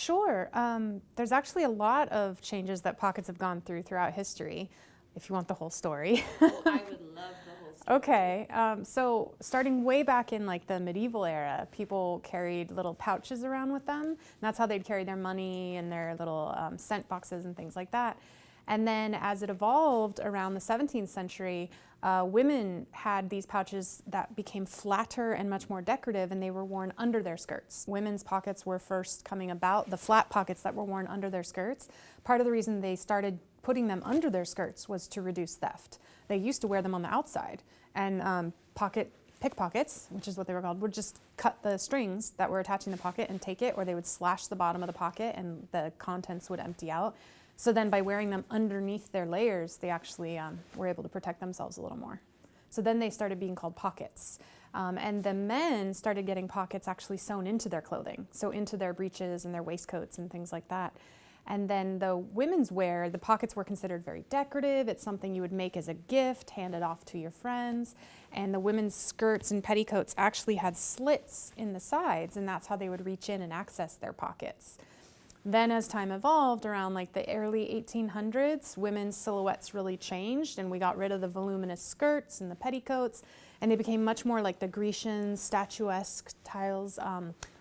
Sure. There's actually a lot of changes that pockets have gone through throughout history, if you want the whole story. Well, I would love the whole story. Okay, so starting way back in like the medieval era, people carried little pouches around with them. And that's how they'd carry their money and their little scent boxes and things like that. And then as it evolved around the 17th century, women had these pouches that became flatter and much more decorative, and they were worn under their skirts. Women's pockets were first coming about, the flat pockets that were worn under their skirts. Part of the reason they started putting them under their skirts was to reduce theft. They used to wear them on the outside, and pickpockets, which is what they were called, would just cut the strings that were attaching the pocket and take it, or they would slash the bottom of the pocket and the contents would empty out. So then by wearing them underneath their layers, they actually were able to protect themselves a little more. So then they started being called pockets. And the men started getting pockets actually sewn into their clothing, so into their breeches and their waistcoats and things like that. And then the women's wear, the pockets were considered very decorative. It's something you would make as a gift, hand it off to your friends. And the women's skirts and petticoats actually had slits in the sides, and that's how they would reach in and access their pockets. Then as time evolved, around like the early 1800s, women's silhouettes really changed, and we got rid of the voluminous skirts and the petticoats, and they became much more like the Grecian statuesque styles,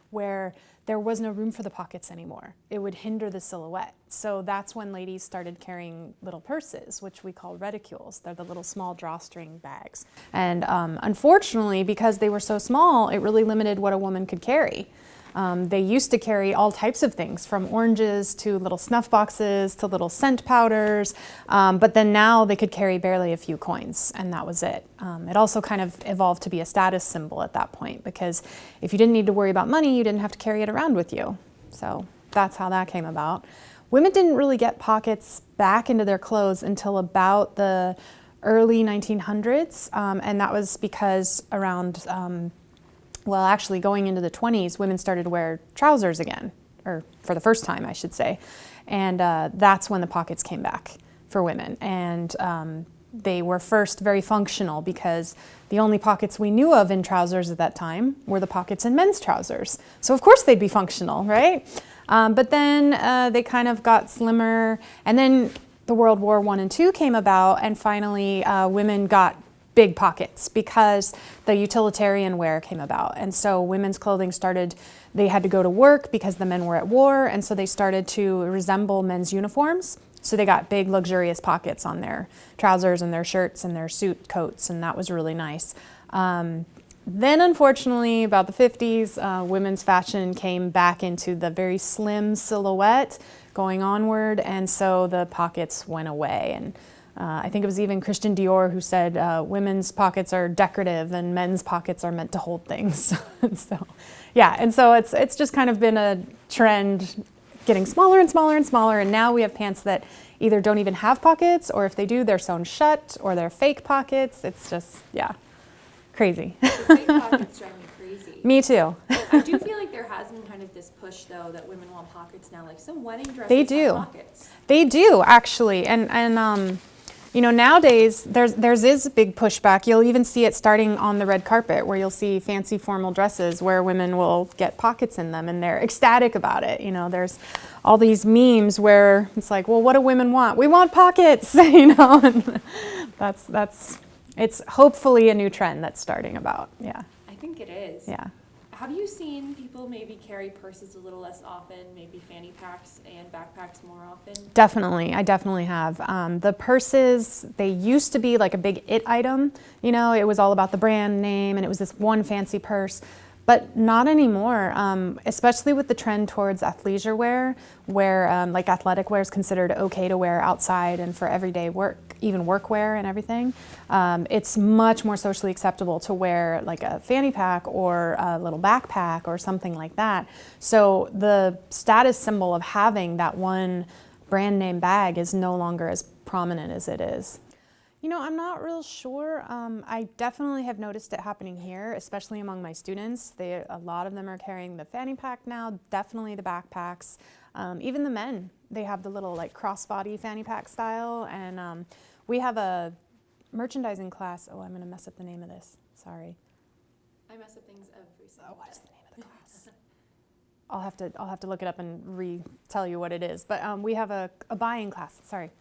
where there was no room for the pockets anymore. It would hinder the silhouette. So that's when ladies started carrying little purses, which we call ridicules. They're the little small drawstring bags. And unfortunately, because they were so small, it really limited what a woman could carry. They used to carry all types of things, from oranges to little snuff boxes to little scent powders, but then now they could carry barely a few coins, and that was it. It also kind of evolved to be a status symbol at that point, because if you didn't need to worry about money, you didn't have to carry it around with you. So that's how that came about. Women didn't really get pockets back into their clothes until about the early 1900s, and that was because around well, actually going into the 20s, women started to wear trousers again, or for the first time, I should say. And that's when the pockets came back for women. And they were first very functional, because the only pockets we knew of in trousers at that time were the pockets in men's trousers. So of course they'd be functional, right? But then they kind of got slimmer, and then the World War I and II came about, and finally women got big pockets because the utilitarian wear came about. And so women's clothing started, they had to go to work because the men were at war, and so they started to resemble men's uniforms. So they got big luxurious pockets on their trousers and their shirts and their suit coats, and that was really nice. Then unfortunately, about the 50s, women's fashion came back into the very slim silhouette going onward, and so the pockets went away. And I think it was even Christian Dior who said women's pockets are decorative and men's pockets are meant to hold things. So, yeah, and so it's just kind of been a trend getting smaller and smaller and smaller, and now we have pants that either don't even have pockets, or if they do, they're sewn shut, or they're fake pockets. It's just, yeah, crazy. The fake pockets drive me crazy. Me too. I do feel like there has been kind of this push, though, that women want pockets now. Like some wedding dresses They do. have pockets. They do, actually, and you know, nowadays there's is a big pushback. You'll even see it starting on the red carpet, where you'll see fancy formal dresses where women will get pockets in them, and they're ecstatic about it. You know, there's all these memes where it's like, well, what do women want? We want pockets, you know. And it's hopefully a new trend that's starting about. Yeah. I think it is. Yeah. Have you seen people maybe carry purses a little less often, maybe fanny packs and backpacks more often? Definitely, I definitely have. The purses, they used to be like a big it item. You know, it was all about the brand name, and it was this one fancy purse. But not anymore, especially with the trend towards athleisure wear, where like athletic wear is considered okay to wear outside and for everyday work, even workwear and everything. It's much more socially acceptable to wear like a fanny pack or a little backpack or something like that. So the status symbol of having that one brand name bag is no longer as prominent as it is. You know, I'm not real sure. I definitely have noticed it happening here, especially among my students. A lot of them are carrying the fanny pack now, definitely the backpacks. Even the men, they have the little like crossbody fanny pack style. And we have a merchandising class. Oh, I'm gonna mess up the name of this, sorry. I mess up things every single day. Oh, what is the name of the class? I'll have to look it up and retell you what it is. But we have a buying class. Sorry,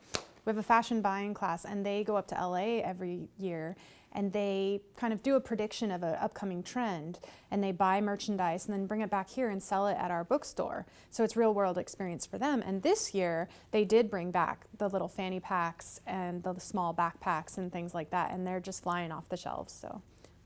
we have a fashion buying class, and they go up to LA every year, and they kind of do a prediction of an upcoming trend, and they buy merchandise and then bring it back here and sell it at our bookstore. So it's real world experience for them. And this year they did bring back the little fanny packs and the small backpacks and things like that, and they're just flying off the shelves. So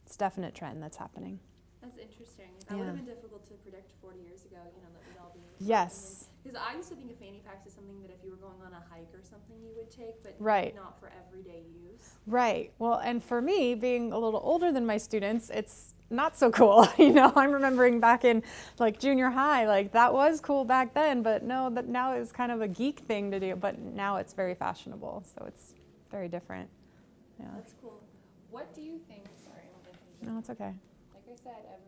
it's a definite trend that's happening. That's interesting. That would have been difficult to predict 40 years ago, you know, that we'd all be. Yes. Because I used to think of fanny packs as something that if you were going on a hike or something you would take, but Right. not for everyday use. Right. Well, and for me, being a little older than my students, it's not so cool. You know, I'm remembering back in like junior high, like that was cool back then, but no, that now is kind of a geek thing to do, but now it's very fashionable. So it's very different. Yeah. That's cool. What do you think, sorry, I'm gonna No, it's okay. like I said,